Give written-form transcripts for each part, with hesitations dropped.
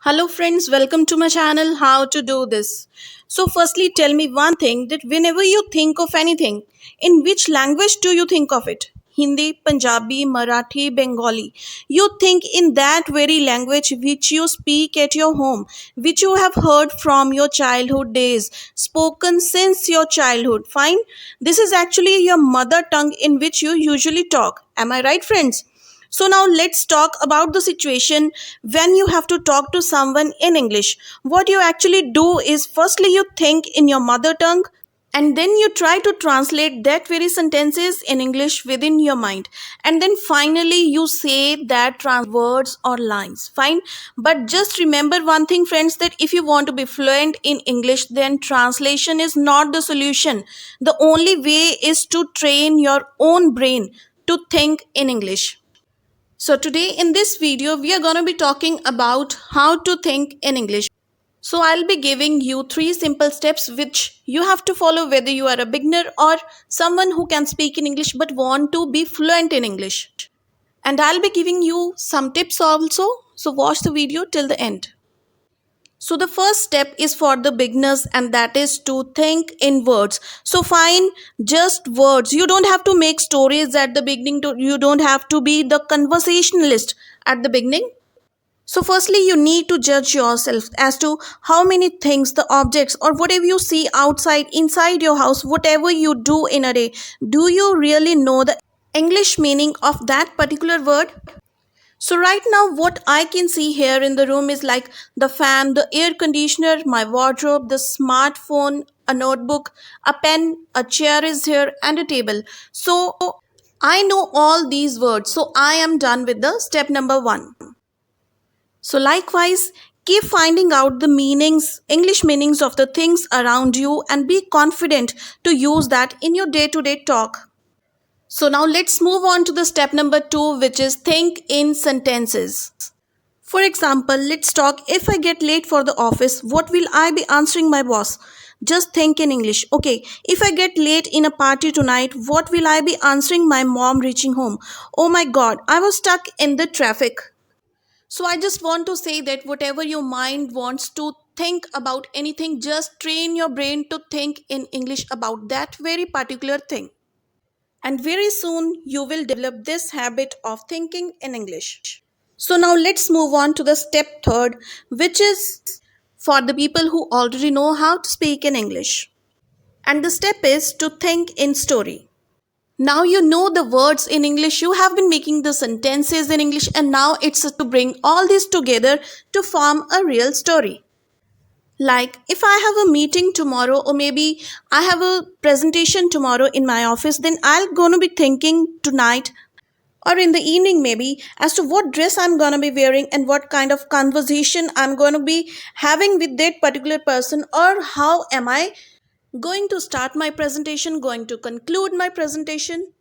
Hello friends, welcome to my channel How to Do This. So firstly tell me one thing that whenever you think of anything, in which language do you think of it? Hindi, Punjabi, Marathi, Bengali. You think in that very language which you speak at your home, which you have heard from your childhood days, spoken since your childhood. Fine? This is actually your mother tongue in which you usually talk. Am I right, friends? So now let's talk about the situation when you have to talk to someone in English. What you actually do is firstly you think in your mother tongue and then you try to translate that very sentences in English within your mind, and then finally you say that words or lines. Fine, but just remember one thing friends, that if you want to be fluent in English, then translation is not the solution. The only way is to train your own brain to think in English. So today in this video, we are going to be talking about how to think in English. So I'll be giving you 3 simple steps which you have to follow whether you are a beginner or someone who can speak in English but want to be fluent in English. And I'll be giving you some tips also. So watch the video till the end. So the first step is for the beginners, and that is to think in words. So fine, just words. You don't have to make stories at the beginning. You don't have to be the conversationalist at the beginning. So firstly, you need to judge yourself as to how many things, the objects or whatever you see outside, inside your house, whatever you do in a day, do you really know the English meaning of that particular word? So right now what I can see here in the room is like the fan, the air conditioner, my wardrobe, the smartphone, a notebook, a pen, a chair is here and a table. So I know all these words. So I am done with the step number 1. So likewise, keep finding out the meanings, English meanings of the things around you and be confident to use that in your day-to-day talk. So now let's move on to the step number 2, which is think in sentences. For example, let's talk if I get late for the office, what will I be answering my boss? Just think in English. Okay, if I get late in a party tonight, what will I be answering my mom reaching home? Oh my god, I was stuck in the traffic. So I just want to say that whatever your mind wants to think about anything, just train your brain to think in English about that very particular thing. And very soon you will develop this habit of thinking in English. So now let's move on to the step 3rd, which is for the people who already know how to speak in English. And the step is to think in story. Now you know the words in English, you have been making the sentences in English, and now it's to bring all this together to form a real story. Like if I have a meeting tomorrow, or maybe I have a presentation tomorrow in my office, then I'm going to be thinking tonight or in the evening maybe as to what dress I'm going to be wearing and what kind of conversation I'm going to be having with that particular person, or how am I going to start my presentation, going to conclude my presentation.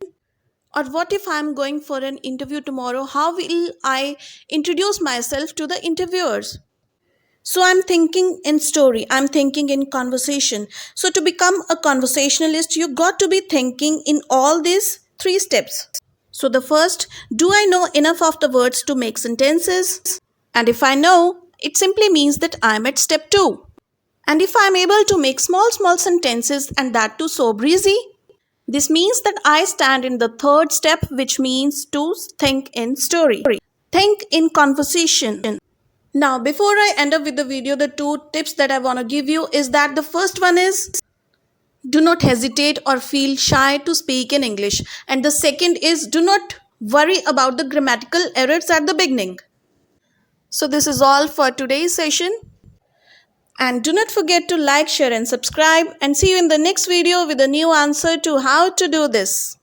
Or what if I'm going for an interview tomorrow, how will I introduce myself to the interviewers? So I'm thinking in story, I'm thinking in conversation. So to become a conversationalist, you got to be thinking in all these 3 steps. So the first, do I know enough of the words to make sentences? And if I know, it simply means that I'm at step 2. And if I'm able to make small sentences, and that too so breezy, this means that I stand in the 3rd step, which means to think in story. Think in conversation. Now, before I end up with the video, the 2 tips that I want to give you is that the first one is do not hesitate or feel shy to speak in English. And the second is do not worry about the grammatical errors at the beginning. So this is all for today's session. And do not forget to like, share and subscribe, and see you in the next video with a new answer to how to do this.